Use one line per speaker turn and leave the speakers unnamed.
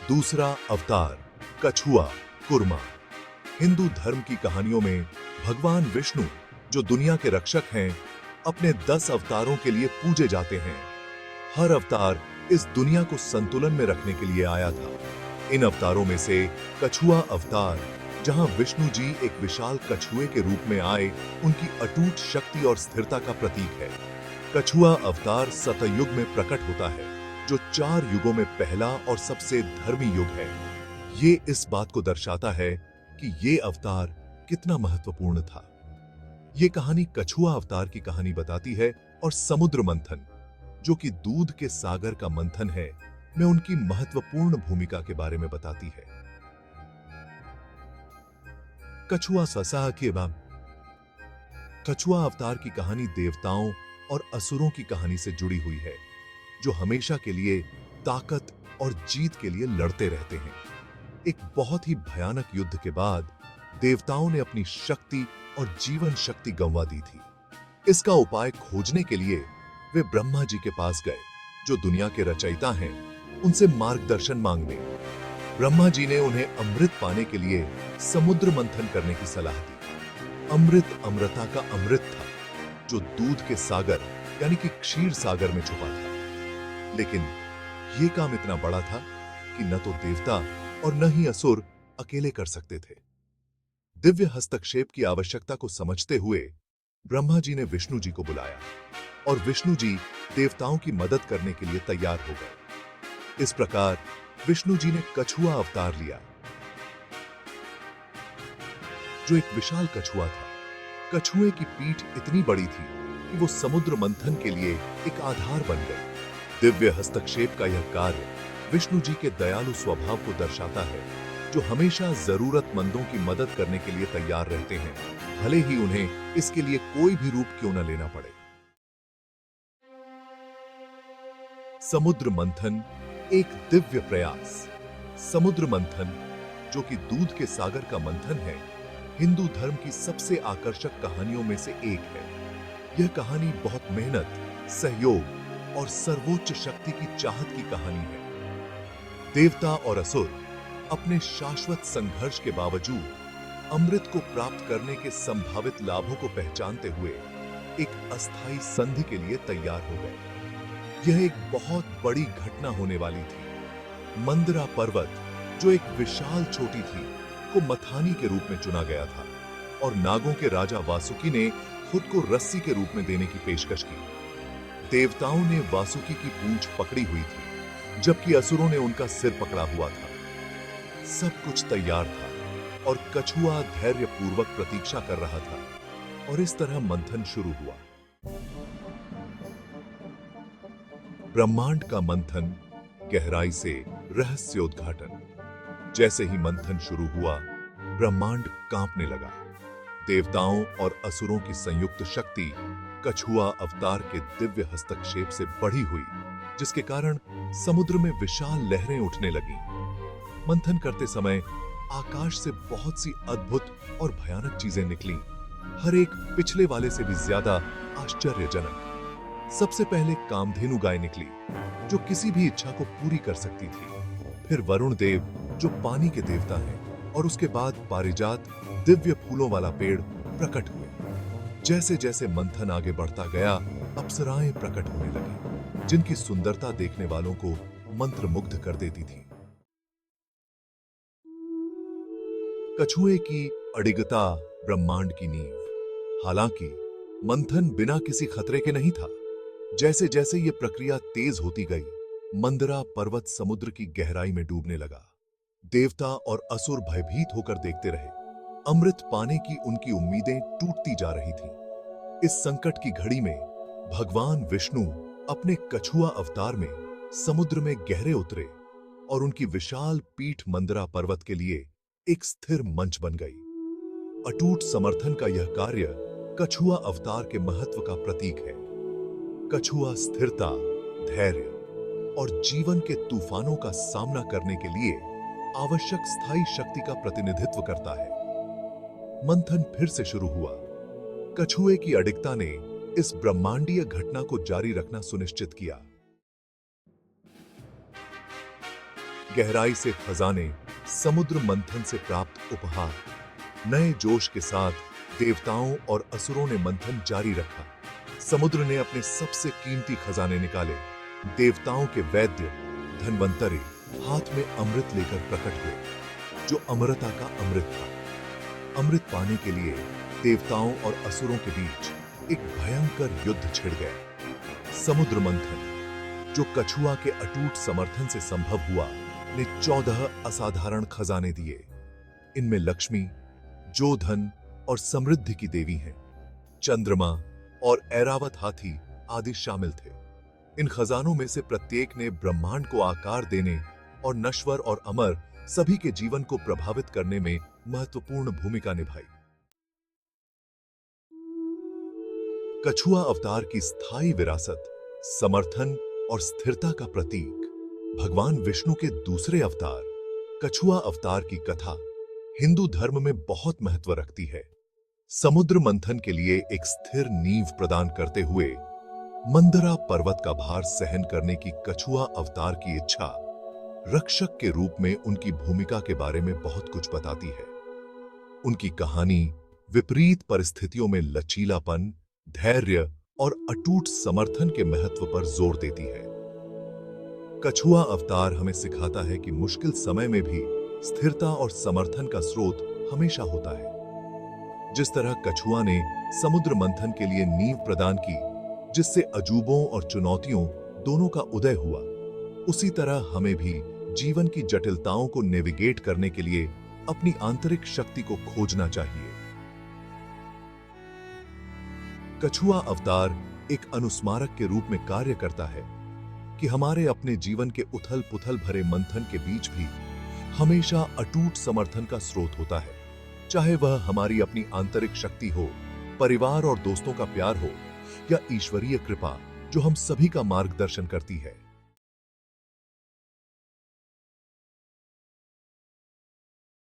दूसरा अवतार कछुआ कुर्मा। हिंदू धर्म की कहानियों में भगवान विष्णु, जो दुनिया के रक्षक हैं, अपने 10 अवतारों के लिए पूजे जाते हैं। हर अवतार इस दुनिया को संतुलन में रखने के लिए आया था। इन अवतारों में से कछुआ अवतार, जहां विष्णु जी एक विशाल कछुए के रूप में आए, उनकी अटूट शक्ति और स्थिरता का प्रतीक है। कछुआ अवतार सतयुग में प्रकट होता है, जो 4 युगों में पहला और सबसे धर्मी युग है। ये इस बात को दर्शाता है कि ये अवतार कितना महत्वपूर्ण था। ये कहानी कछुआ अवतार की कहानी बताती है और समुद्र मंथन, जो कि दूध के सागर का मंथन है, में उनकी महत्वपूर्ण भूमिका के बारे में बताती है। कछुआ ससाह के बाम। कछुआ अवतार की कहानी देवताओं और असुरों की कहानी से जुड़ी हुई है, जो हमेशा के लिए ताकत और जीत के लिए लड़ते रहते हैं। एक बहुत ही भयानक युद्ध के बाद देवताओं ने अपनी शक्ति और जीवन शक्ति गंवा दी थी। इसका उपाय खोजने के लिए वे ब्रह्मा जी के पास गए, जो दुनिया के रचयिता हैं, उनसे मार्गदर्शन मांगने। ब्रह्मा जी ने उन्हें अमृत पाने के लिए समुद्र मंथन करने की सलाह दी। अमृत अमृता का अमृत था, जो दूध के सागर यानी कि क्षीर सागर में छुपा था। लेकिन यह काम इतना बड़ा था कि न तो देवता और न ही असुर अकेले कर सकते थे। दिव्य हस्तक्षेप की आवश्यकता को समझते हुए ब्रह्मा जी ने विष्णु जी को बुलाया और विष्णु जी देवताओं की मदद करने के लिए तैयार हो गए। इस प्रकार विष्णु जी ने कछुआ अवतार लिया, जो एक विशाल कछुआ था। कछुए की पीठ इतनी बड़ी थी कि वो समुद्र मंथन के लिए एक आधार बन गई। दिव्य हस्तक्षेप का यह कार्य विष्णु जी के दयालु स्वभाव को दर्शाता है, जो हमेशा जरूरतमंदों की मदद करने के लिए तैयार रहते हैं, भले ही उन्हें इसके लिए कोई भी रूप क्यों न लेना पड़े। समुद्र मंथन एक दिव्य प्रयास। समुद्र मंथन, जो कि दूध के सागर का मंथन है, हिंदू धर्म की सबसे आकर्षक कहानियों में से एक है। यह कहानी बहुत मेहनत, सहयोग और सर्वोच्च शक्ति की चाहत की कहानी है। देवता और असुर अपने शाश्वत संघर्ष के बावजूद अमृत को प्राप्त करने के संभावित लाभों को पहचानते हुए एक अस्थायी संधि के लिए तैयार हो गए। यह एक बहुत बड़ी घटना होने वाली थी। मंदरा पर्वत, जो एक विशाल चोटी थी, को मथानी के रूप में चुना गया था और नागों के राजा वासुकी ने खुद को रस्सी के रूप में देने की पेशकश की। देवताओं ने वासुकी की पूंछ पकड़ी हुई थी, जबकि असुरों ने उनका सिर पकड़ा हुआ था। सब कुछ तैयार था और कछुआ धैर्यपूर्वक प्रतीक्षा कर रहा था, और इस तरह मंथन शुरू हुआ। ब्रह्मांड का मंथन, गहराई से रहस्योद्घाटन। जैसे ही मंथन शुरू हुआ, ब्रह्मांड कांपने लगा। देवताओं और असुरों की संयुक्त शक्ति कछुआ अवतार के दिव्य हस्तक्षेप से बढ़ी हुई, जिसके कारण समुद्र में विशाल लहरें उठने लगीं। मंथन करते समय आकाश से बहुत सी अद्भुत और भयानक चीजें निकलीं, हर एक पिछले वाले से भी ज्यादा आश्चर्यजनक। सबसे पहले कामधेनु गाय निकली, जो किसी भी इच्छा को पूरी कर सकती थी। फिर वरुण देव, जो पानी के देवता हैं, और उसके बाद पारिजात, दिव्य फूलों वाला पेड़ प्रकट हुए। जैसे जैसे मंथन आगे बढ़ता गया, अप्सराएं प्रकट होने लगी, जिनकी सुंदरता देखने वालों को मंत्रमुग्ध कर देती थी। कछुए की अडिगता ब्रह्मांड की नींव। हालांकि मंथन बिना किसी खतरे के नहीं था। जैसे जैसे ये प्रक्रिया तेज होती गई, मंदरा पर्वत समुद्र की गहराई में डूबने लगा। देवता और असुर भयभीत होकर देखते रहे। अमृत पाने की उनकी उम्मीदें टूटती जा रही थीं। इस संकट की घड़ी में भगवान विष्णु अपने कछुआ अवतार में समुद्र में गहरे उतरे, और उनकी विशाल पीठ मंदरा पर्वत के लिए एक स्थिर मंच बन गई। अटूट समर्थन का यह कार्य कछुआ अवतार के महत्व का प्रतीक है। कछुआ स्थिरता, धैर्य और जीवन के तूफानों का सामना करने के लिए आवश्यक स्थायी शक्ति का प्रतिनिधित्व करता है। मंथन फिर से शुरू हुआ। कछुए की अडिगता ने इस ब्रह्मांडीय घटना को जारी रखना सुनिश्चित किया। गहराई से खजाने, समुद्र मंथन से प्राप्त उपहार। नए जोश के साथ देवताओं और असुरों ने मंथन जारी रखा। समुद्र ने अपने सबसे कीमती खजाने निकाले। देवताओं के वैद्य धन्वंतरि हाथ में अमृत लेकर प्रकट हुए, जो अमरता का अमृत था। अमृत पाने के लिए देवताओं और असुरों के बीच एक भयंकर युद्ध छिड़ गया। समुद्र मंथन, जो कछुआ के अटूट समर्थन से संभव हुआ, ने 14 असाधारण खजाने दिए। इनमें लक्ष्मी, जो धन और समृद्धि की देवी हैं, चंद्रमा और ऐरावत हाथी आदि शामिल थे। इन खजानों में से प्रत्येक ने ब्रह्मांड को आकार देने और नश्वर और अमर सभी के जीवन को प्रभावित करने में महत्वपूर्ण भूमिका निभाई। कछुआ अवतार की स्थायी विरासत, समर्थन और स्थिरता का प्रतीक। भगवान विष्णु के दूसरे अवतार कछुआ अवतार की कथा हिंदू धर्म में बहुत महत्व रखती है। समुद्र मंथन के लिए एक स्थिर नींव प्रदान करते हुए मंदरा पर्वत का भार सहन करने की कछुआ अवतार की इच्छा रक्षक के रूप में उनकी भूमिका के बारे में बहुत कुछ बताती है। उनकी कहानी विपरीत परिस्थितियों में लचीलापन, धैर्य और अटूट समर्थन के महत्व पर जोर देती है। कछुआ अवतार हमें सिखाता है कि मुश्किल समय में भी स्थिरता और समर्थन का स्रोत हमेशा होता है। जिस तरह कछुआ ने समुद्र मंथन के लिए नींव प्रदान की, जिससे अजूबों और चुनौतियों दोनों का उदय हुआ, उसी तरह हमें भी जीवन की जटिलताओं को नेविगेट करने के लिए अपनी आंतरिक शक्ति को खोजना चाहिए। कछुआ अवतार एक अनुस्मारक के रूप में कार्य करता है कि हमारे अपने जीवन के उथल-पुथल भरे मंथन के बीच भी हमेशा अटूट समर्थन का स्रोत होता है। चाहे वह हमारी अपनी आंतरिक शक्ति हो, परिवार और दोस्तों का प्यार हो, या ईश्वरीय कृपा जो हम सभी का मार्गदर्शन करती है।